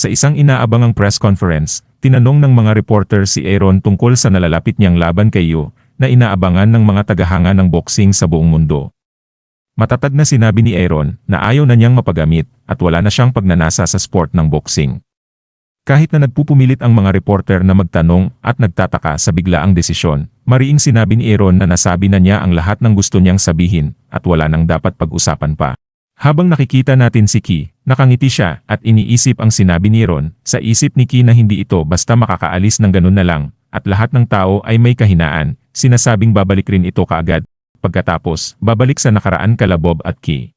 Sa isang inaabangang press conference, tinanong ng mga reporter si Aaron tungkol sa nalalapit niyang laban kay Yu, na inaabangan ng mga tagahanga ng boxing sa buong mundo. Matatag na sinabi ni Aaron na ayaw na niyang mapagamit at wala na siyang pagnanasa sa sport ng boxing. Kahit na nagpupumilit ang mga reporter na magtanong at nagtataka sa biglaang desisyon, mariing sinabi ni Aaron na nasabi na niya ang lahat ng gusto niyang sabihin at wala nang dapat pag-usapan pa. Habang nakikita natin si Ki, nakangiti siya at iniisip ang sinabi ni Aaron, sa isip ni Ki na hindi ito basta makakaalis ng ganun na lang, at lahat ng tao ay may kahinaan, sinasabing babalik rin ito kaagad. Pagkatapos, babalik sa nakaraan kala Bob at Ki.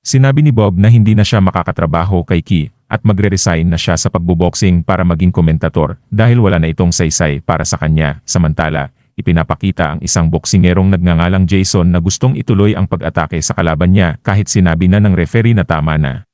Sinabi ni Bob na hindi na siya makakatrabaho kay Ki at magre-resign na siya sa pagboboxing para maging komentator dahil wala na itong saysay para sa kanya. Samantala, ipinapakita ang isang boksingerong nagngangalang Jason na gustong ituloy ang pag-atake sa kalaban niya kahit sinabi na ng referee na tama na.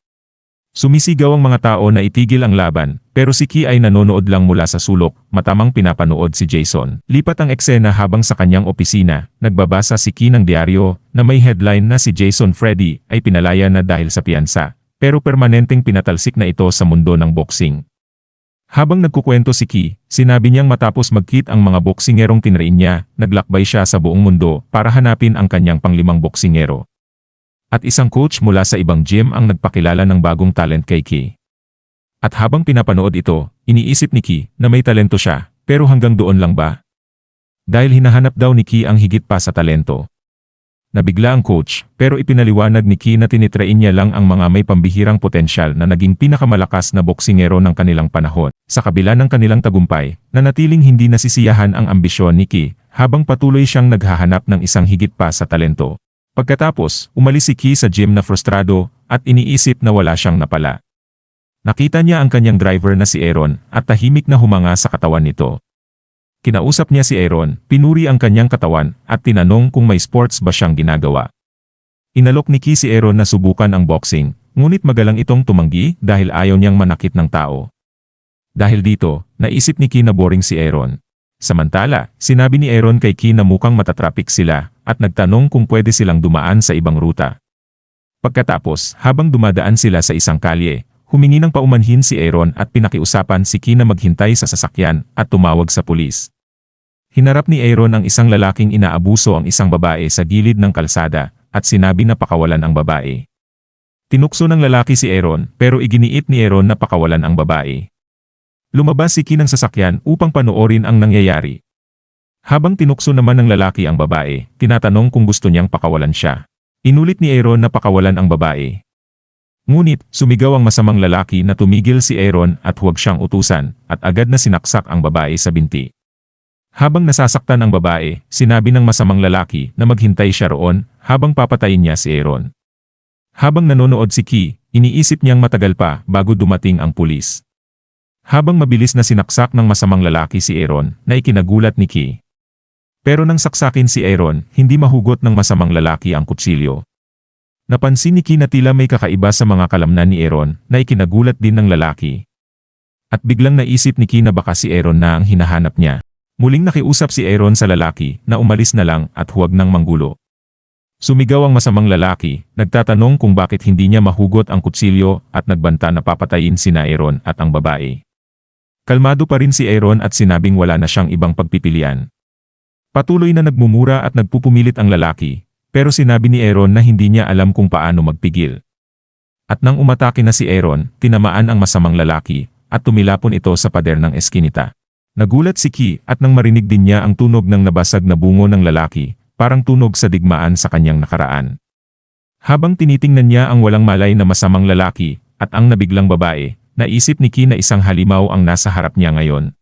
Sumisigaw ang mga tao na itigil ang laban, pero si Ki ay nanonood lang mula sa sulok, matamang pinapanood si Jason. Lipat ang eksena habang sa kanyang opisina, nagbabasa si Ki ng diaryo na may headline na si Jason Freddy ay pinalaya na dahil sa piyansa, pero permanenteng pinatalsik na ito sa mundo ng boxing. Habang nagkukwento si Ki, sinabi niyang matapos mag-quit ang mga boksingerong tinrain niya, naglakbay siya sa buong mundo para hanapin ang kanyang panglimang boksingero. At isang coach mula sa ibang gym ang nagpakilala ng bagong talent kay Ki. At habang pinapanood ito, iniisip ni Ki na may talento siya, pero hanggang doon lang ba? Dahil hinahanap daw ni Ki ang higit pa sa talento. Nabigla ang coach, pero ipinaliwanag ni Ki na tinitrain niya lang ang mga may pambihirang potensyal na naging pinakamalakas na boksingero ng kanilang panahon. Sa kabila ng kanilang tagumpay, nanatiling hindi nasisiyahan ang ambisyon ni Ki, habang patuloy siyang naghahanap ng isang higit pa sa talento. Pagkatapos, umalis si Ki sa gym na frustrado at iniisip na wala siyang napala. Nakita niya ang kanyang driver na si Aaron at tahimik na humanga sa katawan nito. Kinausap niya si Aaron, pinuri ang kanyang katawan at tinanong kung may sports ba siyang ginagawa. Inalok ni Ki si Aaron na subukan ang boxing, ngunit magalang itong tumanggi dahil ayaw niyang manakit ng tao. Dahil dito, naisip ni Ki na boring si Aaron. Samantala, sinabi ni Aaron kay Ki na mukhang matatrapik sila at nagtanong kung pwede silang dumaan sa ibang ruta. Pagkatapos, habang dumadaan sila sa isang kalye, humingi ng paumanhin si Aaron at pinakiusapan si Ki na maghintay sa sasakyan at tumawag sa pulis. Hinarap ni Aaron ang isang lalaking inaabuso ang isang babae sa gilid ng kalsada at sinabi na pakawalan ang babae. Tinukso ng lalaki si Aaron pero iginiit ni Aaron na pakawalan ang babae. Lumabas si Ki ng sasakyan upang panoorin ang nangyayari. Habang tinukso naman ng lalaki ang babae, tinatanong kung gusto niyang pakawalan siya. Inulit ni Aaron na pakawalan ang babae. Ngunit, sumigaw ang masamang lalaki na tumigil si Aaron at huwag siyang utusan, at agad na sinaksak ang babae sa binti. Habang nasasaktan ang babae, sinabi ng masamang lalaki na maghintay siya roon habang papatayin niya si Aaron. Habang nanonood si Ki, iniisip niyang matagal pa bago dumating ang pulis. Habang mabilis na sinaksak ng masamang lalaki si Aaron na ikinagulat ni Ki. Pero nang saksakin si Aaron, hindi mahugot ng masamang lalaki ang kutsilyo. Napansin ni Ki na tila may kakaiba sa mga kalamnan ni Aaron na ikinagulat din ng lalaki. At biglang naisip ni Ki na baka si Aaron na ang hinahanap niya. Muling nakiusap si Aaron sa lalaki na umalis na lang at huwag nang manggulo. Sumigaw ang masamang lalaki, nagtatanong kung bakit hindi niya mahugot ang kutsilyo at nagbanta na papatayin sina Aaron at ang babae. Kalmado pa rin si Aaron at sinabing wala na siyang ibang pagpipilian. Patuloy na nagmumura at nagpupumilit ang lalaki, pero sinabi ni Aaron na hindi niya alam kung paano magpigil. At nang umatake na si Aaron, tinamaan ang masamang lalaki at tumilapon ito sa pader ng eskinita. Nagulat si Ki at nang marinig din niya ang tunog ng nabasag na bungo ng lalaki, parang tunog sa digmaan sa kanyang nakaraan. Habang tinitingnan niya ang walang malay na masamang lalaki at ang nabiglang babae, naisip ni Ki na isang halimaw ang nasa harap niya ngayon.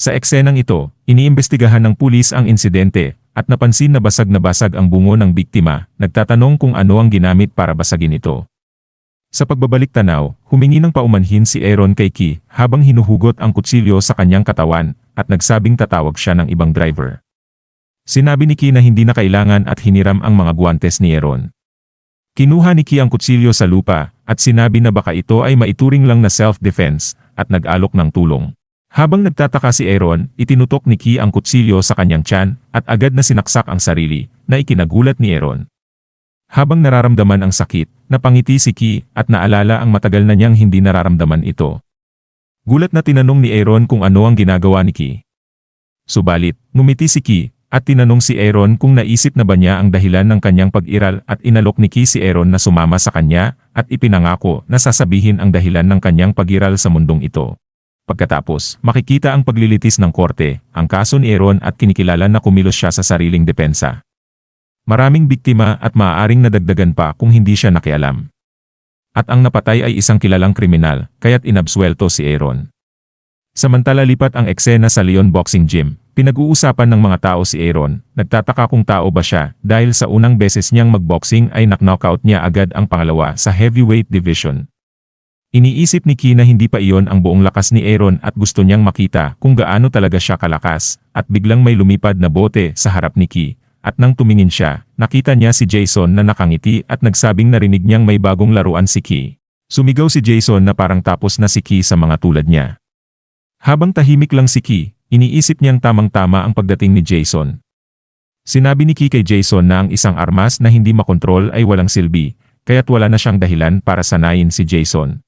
Sa eksenang ito, iniimbestigahan ng pulis ang insidente at napansin na basag ang bungo ng biktima, nagtatanong kung ano ang ginamit para basagin ito. Sa pagbabalik tanaw, humingi ng paumanhin si Aaron kay Ki habang hinuhugot ang kutsilyo sa kanyang katawan at nagsabing tatawag siya ng ibang driver. Sinabi ni Ki na hindi na kailangan at hiniram ang mga guwantes ni Aaron. Kinuha ni Ki ang kutsilyo sa lupa at sinabi na baka ito ay maituring lang na self-defense at nag-alok ng tulong. Habang nagtataka si Aaron, itinutok ni Ki ang kutsilyo sa kanyang tiyan at agad na sinaksak ang sarili na ikinagulat ni Aaron. Habang nararamdaman ang sakit, napangiti si Ki at naalala ang matagal na niyang hindi nararamdaman ito. Gulat na tinanong ni Aaron kung ano ang ginagawa ni Ki. Subalit, ngumiti si Ki at tinanong si Aaron kung naisip na ba niya ang dahilan ng kanyang pag-iral at inalok ni Ki si Aaron na sumama sa kanya at ipinangako na sasabihin ang dahilan ng kanyang pag-iral sa mundong ito. Pagkatapos, makikita ang paglilitis ng korte, ang kaso ni Aaron at kinikilala na kumilos siya sa sariling depensa. Maraming biktima at maaaring nadagdagan pa kung hindi siya nakialam. At ang napatay ay isang kilalang kriminal, kaya't inabsuelto si Aaron. Samantala lipat ang eksena sa Leon Boxing Gym, pinag-uusapan ng mga tao si Aaron, nagtataka kung tao ba siya dahil sa unang beses niyang magboxing ay knock-knockout niya agad ang pangalawa sa heavyweight division. Iniisip ni Ki na hindi pa iyon ang buong lakas ni Aaron at gusto niyang makita kung gaano talaga siya kalakas, at biglang may lumipad na bote sa harap ni Ki. At nang tumingin siya, nakita niya si Jason na nakangiti at nagsabing narinig niyang may bagong laruan si Ki. Sumigaw si Jason na parang tapos na si Ki sa mga tulad niya. Habang tahimik lang si Ki, iniisip niyang tamang-tama ang pagdating ni Jason. Sinabi ni Ki kay Jason na ang isang armas na hindi makontrol ay walang silbi, kaya't wala na siyang dahilan para sanayin si Jason.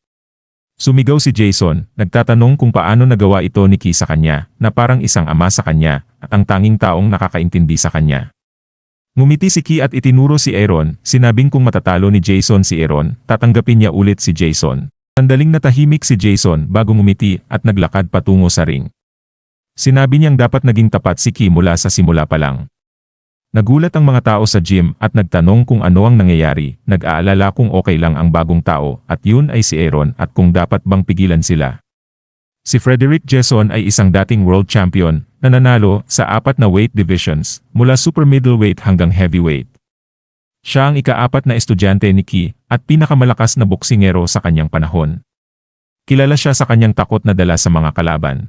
Sumigaw si Jason, nagtatanong kung paano nagawa ito ni Ki sa kanya, na parang isang ama sa kanya, at ang tanging taong nakakaintindi sa kanya. Ngumiti si Ki at itinuro si Aaron, sinabing kung matatalo ni Jason si Aaron, tatanggapin niya ulit si Jason. Sandaling natahimik si Jason bago ngumiti at naglakad patungo sa ring. Sinabi niyang dapat naging tapat si Ki mula sa simula pa lang. Nagulat ang mga tao sa gym at nagtanong kung ano ang nangyayari, nag-aalala kung okay lang ang bagong tao at yun ay si Aaron at kung dapat bang pigilan sila. Si Frederick Jason ay isang dating world champion na nanalo sa 4 na weight divisions mula super middleweight hanggang heavyweight. Siya ang ika-4 na estudyante ni Ki at pinakamalakas na boksingero sa kanyang panahon. Kilala siya sa kanyang takot na dala sa mga kalaban.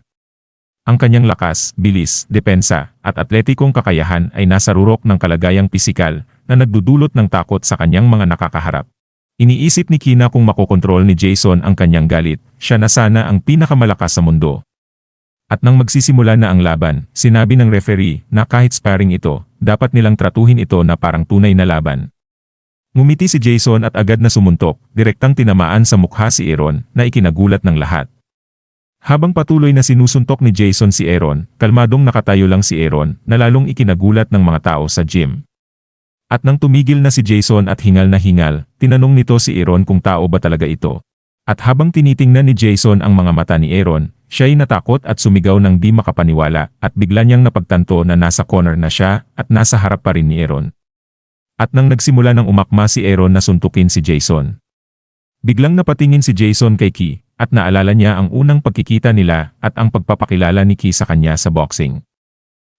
Ang kanyang lakas, bilis, depensa, at atletikong kakayahan ay nasa rurok ng kalagayang pisikal na nagdudulot ng takot sa kanyang mga nakakaharap. Iniisip ni Ki na kung makokontrol ni Jason ang kanyang galit, siya na sana ang pinakamalakas sa mundo. At nang magsisimula na ang laban, sinabi ng referee na kahit sparring ito, dapat nilang tratuhin ito na parang tunay na laban. Ngumiti si Jason at agad na sumuntok, direktang tinamaan sa mukha si Aaron na ikinagulat ng lahat. Habang patuloy na sinusuntok ni Jason si Aaron, kalmadong nakatayo lang si Aaron na lalong ikinagulat ng mga tao sa gym. At nang tumigil na si Jason at hingal na hingal, tinanong nito si Aaron kung tao ba talaga ito. At habang tinitingnan ni Jason ang mga mata ni Aaron, siya ay natakot at sumigaw ng di makapaniwala at bigla niyang napagtanto na nasa corner na siya at nasa harap pa rin ni Aaron. At nang nagsimula ng umakma si Aaron na suntukin si Jason. Biglang napatingin si Jason kay Ki at naalala niya ang unang pagkikita nila at ang pagpapakilala ni Ki sa kanya sa boxing.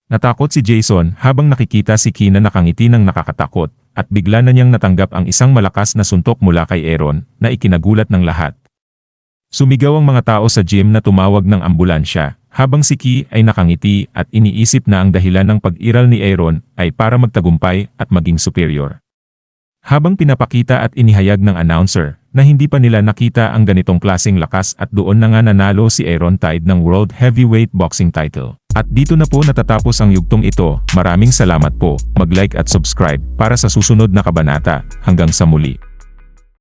Natakot si Jason habang nakikita si Ki na nakangiti ng nakakatakot at bigla na niyang natanggap ang isang malakas na suntok mula kay Aaron na ikinagulat ng lahat. Sumigaw ang mga tao sa gym na tumawag ng ambulansya habang si Ki ay nakangiti at iniisip na ang dahilan ng pag-iral ni Aaron ay para magtagumpay at maging superior. Habang pinapakita at inihayag ng announcer na hindi pa nila nakita ang ganitong klaseng lakas at doon na nga nanalo si Aaron Tide ng World Heavyweight Boxing title. At dito na po natatapos ang yugtong ito. Maraming salamat po, mag-like at subscribe para sa susunod na kabanata. Hanggang sa muli.